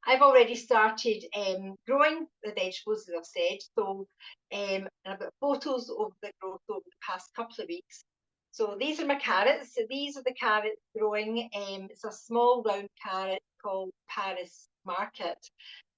I've already started growing the vegetables, as I've said. So, and I've got photos of the growth over the past couple of weeks. So these are my carrots. So these are the carrots growing. It's a small round carrot called Paris Market,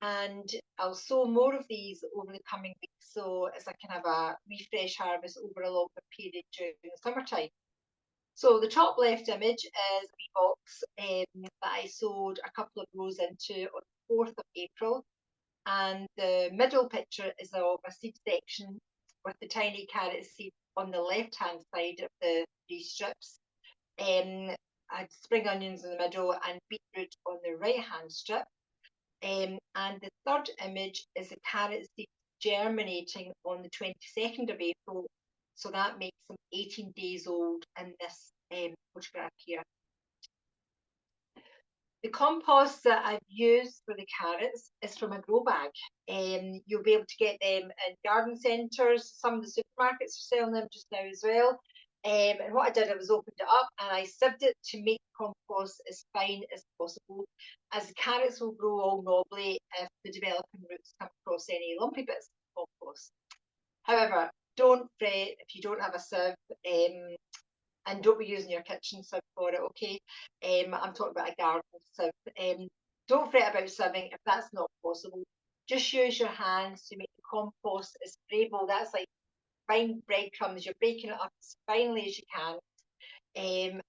and I'll sow more of these over the coming weeks. So as I can have a refresh harvest over a longer period during the summertime. So the top left image is a wee box that I sowed a couple of rows into on the 4th of April. And the middle picture is of a seed section with the tiny carrot seed on the left-hand side of the 3 strips. I had spring onions in the middle and beetroot on the right-hand strip. And the third image is the carrot seed germinating on the 22nd of April. So that makes them 18 days old in this photograph here. The compost that I've used for the carrots is from a grow bag. You'll be able to get them in garden centres. Some of the supermarkets are selling them just now as well. And what I did, I was opened it up and I sieved it to make compost as fine as possible, as the carrots will grow all knobbly if the developing roots come across any lumpy bits of compost. However, don't fret if you don't have a sieve, and don't be using your kitchen sieve for it, okay? I'm talking about a garden sieve. Don't fret about sieving if that's not possible. Just use your hands to make the compost as sprayable. That's like fine breadcrumbs. You're breaking it up as finely as you can.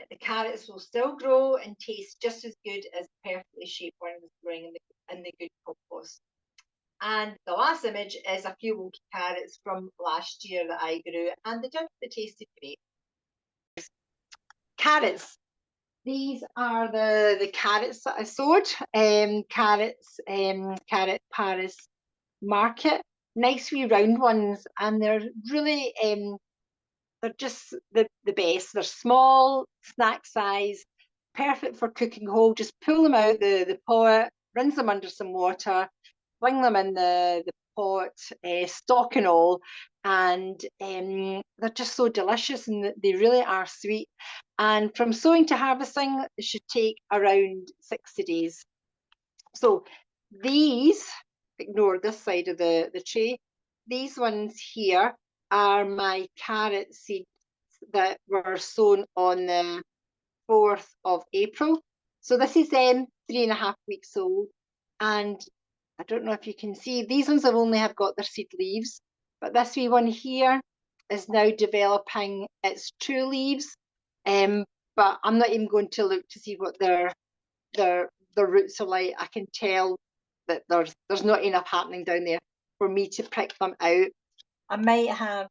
The carrots will still grow and taste just as good as perfectly shaped ones growing in the good compost. And the last image is a few wonky carrots from last year that I grew, and they tasted great. Carrots. These are the carrots that I sowed. Carrot Paris Market. Nice wee round ones, and they're really they're just the best. They're small, snack size, perfect for cooking whole. Just pull them out the pot, rinse them under some water, fling them in the pot, stock and all, and they're just so delicious, and they really are sweet. And from sowing to harvesting, it should take around 60 days. So these, ignore this side of the tray, these ones here are my carrot seeds that were sown on the 4th of April. So this is 3.5 weeks old, and I don't know if you can see, these ones have only got their seed leaves, but this wee one here is now developing its true leaves. But I'm not even going to look to see what their roots are like. I can tell that there's not enough happening down there for me to pick them out. I might have,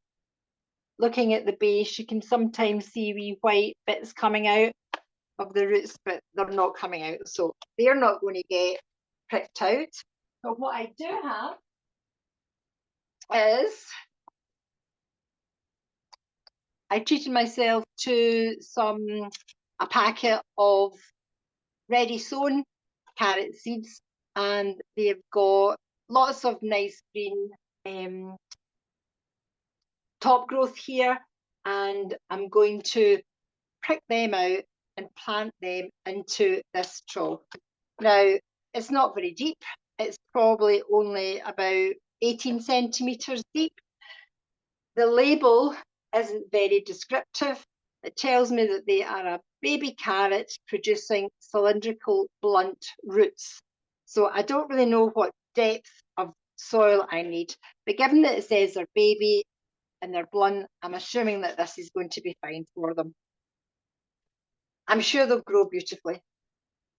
looking at the base, you can sometimes see wee white bits coming out of the roots, but they're not coming out, so they're not going to get pricked out. But what I do have is I treated myself to a packet of ready sown carrot seeds, and they've got lots of nice green top growth here, and I'm going to prick them out and plant them into this trough. Now, it's not very deep. It's probably only about 18 centimetres deep. The label isn't very descriptive. It tells me that they are a baby carrot producing cylindrical blunt roots. So I don't really know what depth of soil I need, but given that it says they're baby and they're blunt, I'm assuming that this is going to be fine for them. I'm sure they'll grow beautifully.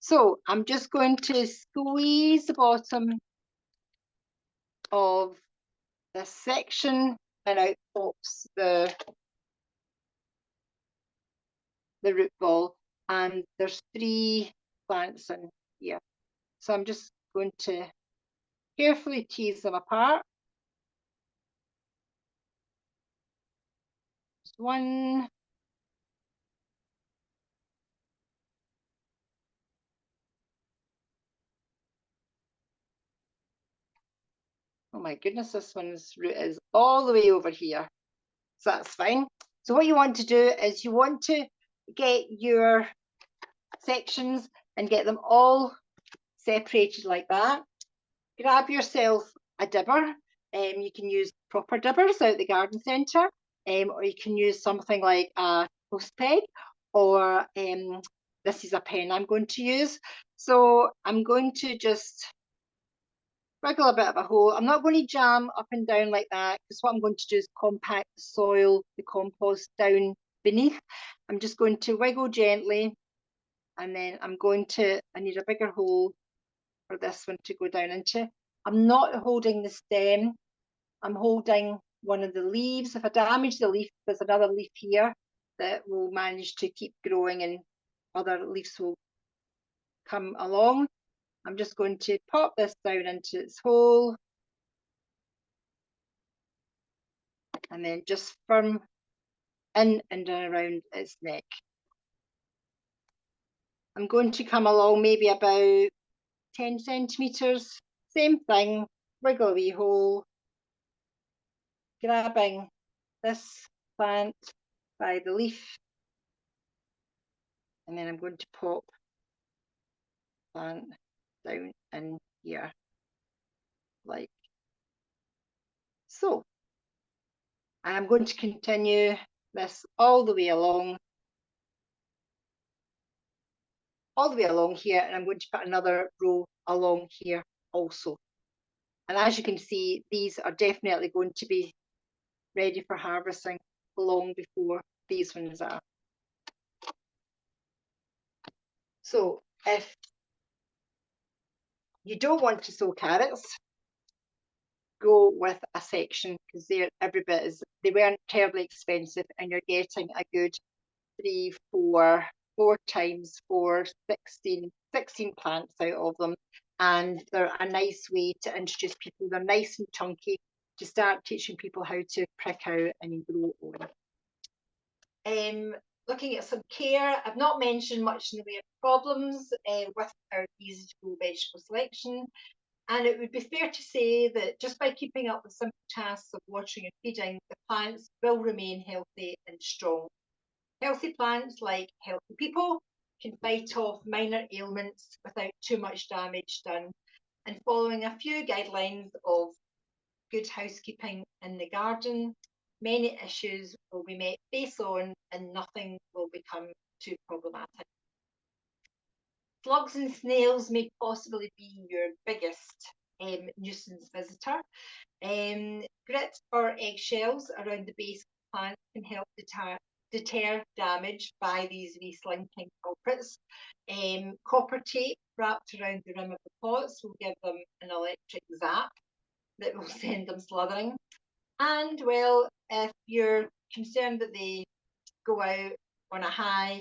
So I'm just going to squeeze the bottom of this section and out pops the root ball, and there's 3 plants in here. So I'm just going to carefully tease them apart. There's one. Oh my goodness, this one's root is all the way over here. So that's fine. So what you want to do is you want to get your sections and get them all separated like that. Grab yourself a dibber. You can use proper dibbers out the garden centre, or you can use something like a post peg, or this is a pen I'm going to use. So I'm going to just wiggle a bit of a hole. I'm not going to jam up and down like that, because what I'm going to do is compact the soil, the compost down beneath. I'm just going to wiggle gently, and then I need a bigger hole for this one to go down into. I'm not holding the stem, I'm holding one of the leaves. If I damage the leaf, there's another leaf here that will manage to keep growing and other leaves will come along. I'm just going to pop this down into its hole, and then just firm in and around its neck. I'm going to come along maybe about 10 centimetres, same thing, wiggle a wee hole, grabbing this plant by the leaf, and then I'm going to pop plant down in here like so. And I'm going to continue this all the way along here, and I'm going to put another row along here also. And as you can see, these are definitely going to be ready for harvesting long before these ones are. So if you don't want to sow carrots, go with a section, because they're every bit as, they weren't terribly expensive, and you're getting a good 3, 4 times 4, 16 plants out of them, and they're a nice way to introduce people. They're nice and chunky to start teaching people how to prick out and grow on. Looking at some care, I've not mentioned much in the way of problems with our easy to grow vegetable selection. And it would be fair to say that just by keeping up with simple tasks of watering and feeding, the plants will remain healthy and strong. Healthy plants, like healthy people, can fight off minor ailments without too much damage done. And following a few guidelines of good housekeeping in the garden, many issues will be met face on and nothing will become too problematic. Slugs and snails may possibly be your biggest nuisance visitor. Grit or eggshells around the base of the plant can help deter damage by these wee slinking culprits. Copper tape wrapped around the rim of the pots will give them an electric zap that will send them slithering. And well, if you're concerned that they go out on a high,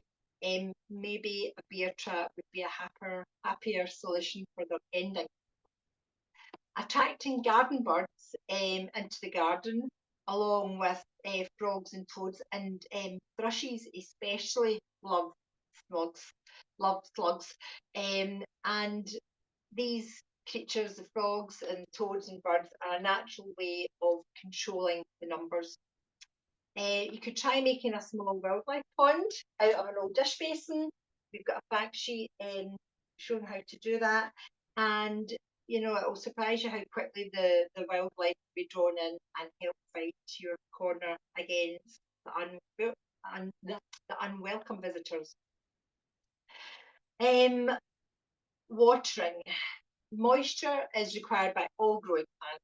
maybe a bear trap would be a happier solution for their ending. Attracting garden birds into the garden, along with frogs and toads, and thrushes especially love slugs. And these creatures, the frogs and toads and birds, are a natural way of controlling the numbers. You could try making a small wildlife pond out of an old dish basin. We've got a fact sheet showing how to do that. And you know, it will surprise you how quickly the wildlife will be drawn in and help fight your corner against the unwelcome visitors. Watering. Moisture is required by all growing plants,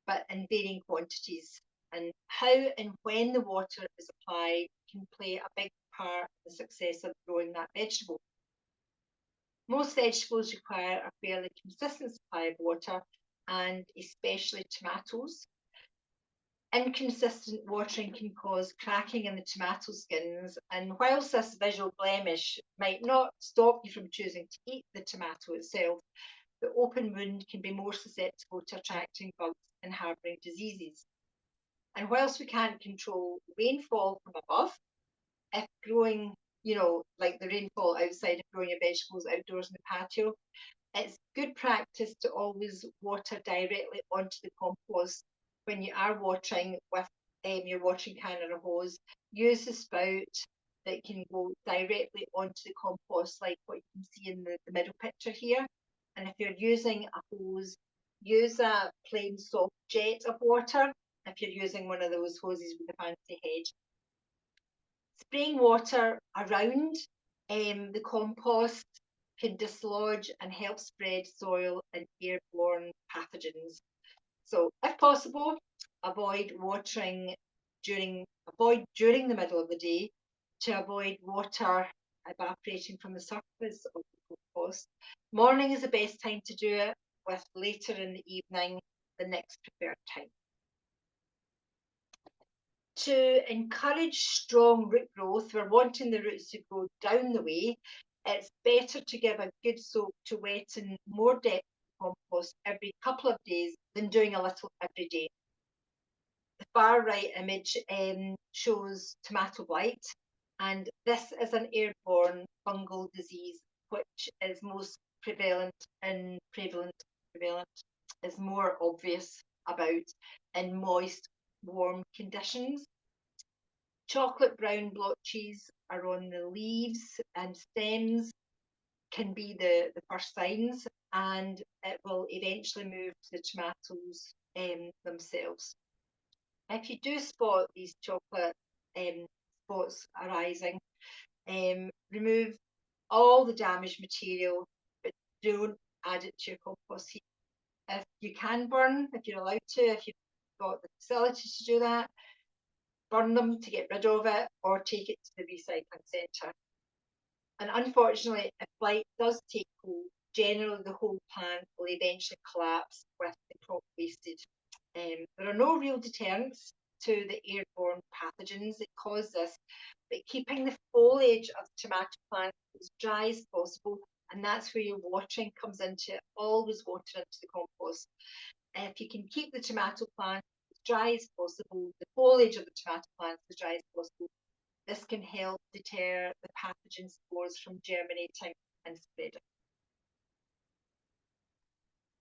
but in varying quantities. And how and when the water is applied can play a big part in the success of growing that vegetable. Most vegetables require a fairly consistent supply of water, and especially tomatoes. Inconsistent watering can cause cracking in the tomato skins, and whilst this visual blemish might not stop you from choosing to eat the tomato itself, the open wound can be more susceptible to attracting bugs and harbouring diseases. And whilst we can't control rainfall from above, if growing, you know, like the rainfall outside of growing your vegetables outdoors in the patio, it's good practice to always water directly onto the compost when you are watering with your watering can or a hose. Use the spout that can go directly onto the compost, like what you can see in the middle picture here. And if you're using a hose, use a plain soft jet of water if you're using one of those hoses with a fancy head. Spraying water around the compost can dislodge and help spread soil and airborne pathogens. So if possible, avoid during the middle of the day to avoid water evaporating from the surface of the compost. Morning is the best time to do it, with later in the evening the next preferred time. To encourage strong root growth, we're wanting the roots to grow down the way. It's better to give a good soak to wetten more depth of compost every couple of days than doing a little every day. The far right image shows tomato blight, and this is an airborne fungal disease which is most prevalent is more obvious about in moist, warm conditions. Chocolate brown blotches are on the leaves and stems can be the first signs, and it will eventually move to the tomatoes themselves. If you do spot these chocolate spots arising, remove all the damaged material, but don't add it to your compost heap. If you can burn, if you're allowed to, if you've got the facility to do that, burn them to get rid of it or take it to the recycling centre. And unfortunately, if blight does take hold, generally the whole plant will eventually collapse with the crop wasted. There are no real deterrents to the airborne pathogens that cause this, but keeping the foliage of the tomato plant as dry as possible, and that's where your watering comes into it. Always water into the compost. If you can keep the tomato plant as dry as possible, the foliage of the tomato plant as dry as possible, this can help deter the pathogen spores from germinating and spreading.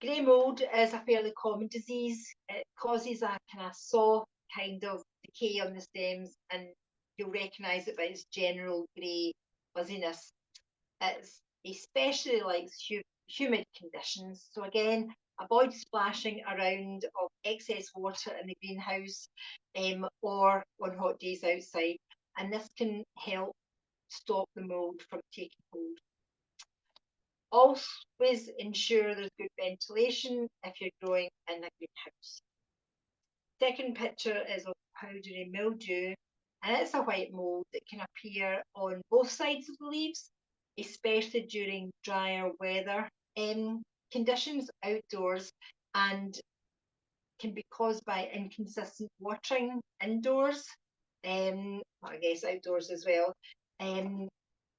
Grey mould is a fairly common disease. It causes a kind of soft kind of decay on the stems, and you'll recognise it by its general grey fuzziness. It's especially likes humid conditions. So again, avoid splashing around of excess water in the greenhouse or on hot days outside, and this can help stop the mould from taking hold. Always ensure there's good ventilation if you're growing in a greenhouse. Second picture is of powdery mildew, and it's a white mould that can appear on both sides of the leaves, especially during drier weather conditions outdoors, and can be caused by inconsistent watering indoors, I guess outdoors as well,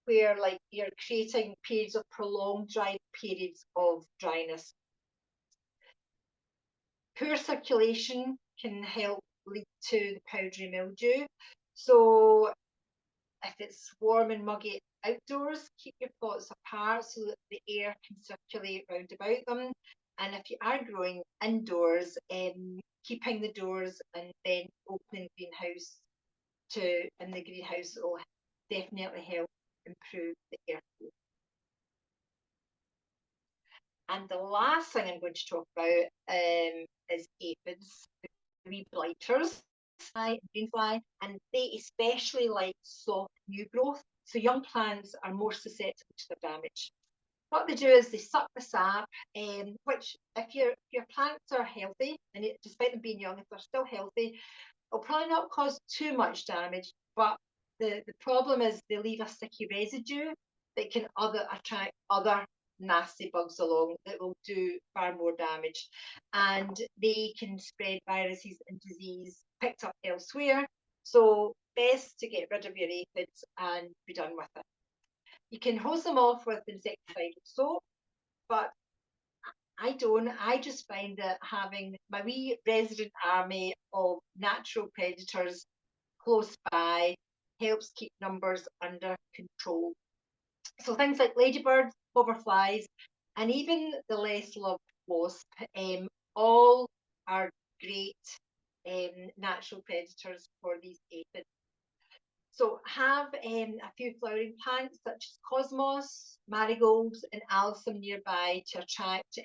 where like you're creating periods of prolonged dry periods of dryness. Poor circulation can help lead to the powdery mildew. So if it's warm and muggy outdoors, keep your pots apart so that the air can circulate round about them. And if you are growing indoors, keeping the doors and then opening the greenhouse in the greenhouse will definitely help improve the airflow. And the last thing I'm going to talk about is aphids, the wee blighters, greenfly, and they especially like soft new growth. So young plants are more susceptible to their damage. What they do is they suck the sap, which if your plants are healthy, and despite them being young, if they're still healthy, it'll probably not cause too much damage, but the problem is they leave a sticky residue that can attract other nasty bugs along that will do far more damage, and they can spread viruses and disease picked up elsewhere. So best to get rid of your aphids and be done with it. You can hose them off with insecticidal soap, but I just find that having my wee resident army of natural predators close by helps keep numbers under control. So things like ladybirds, hoverflies, and even the less loved wasp, all are great natural predators for these aphids. So have a few flowering plants such as cosmos, marigolds, and alyssum nearby to attract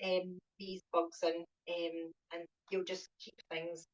these bugs in, and you'll just keep things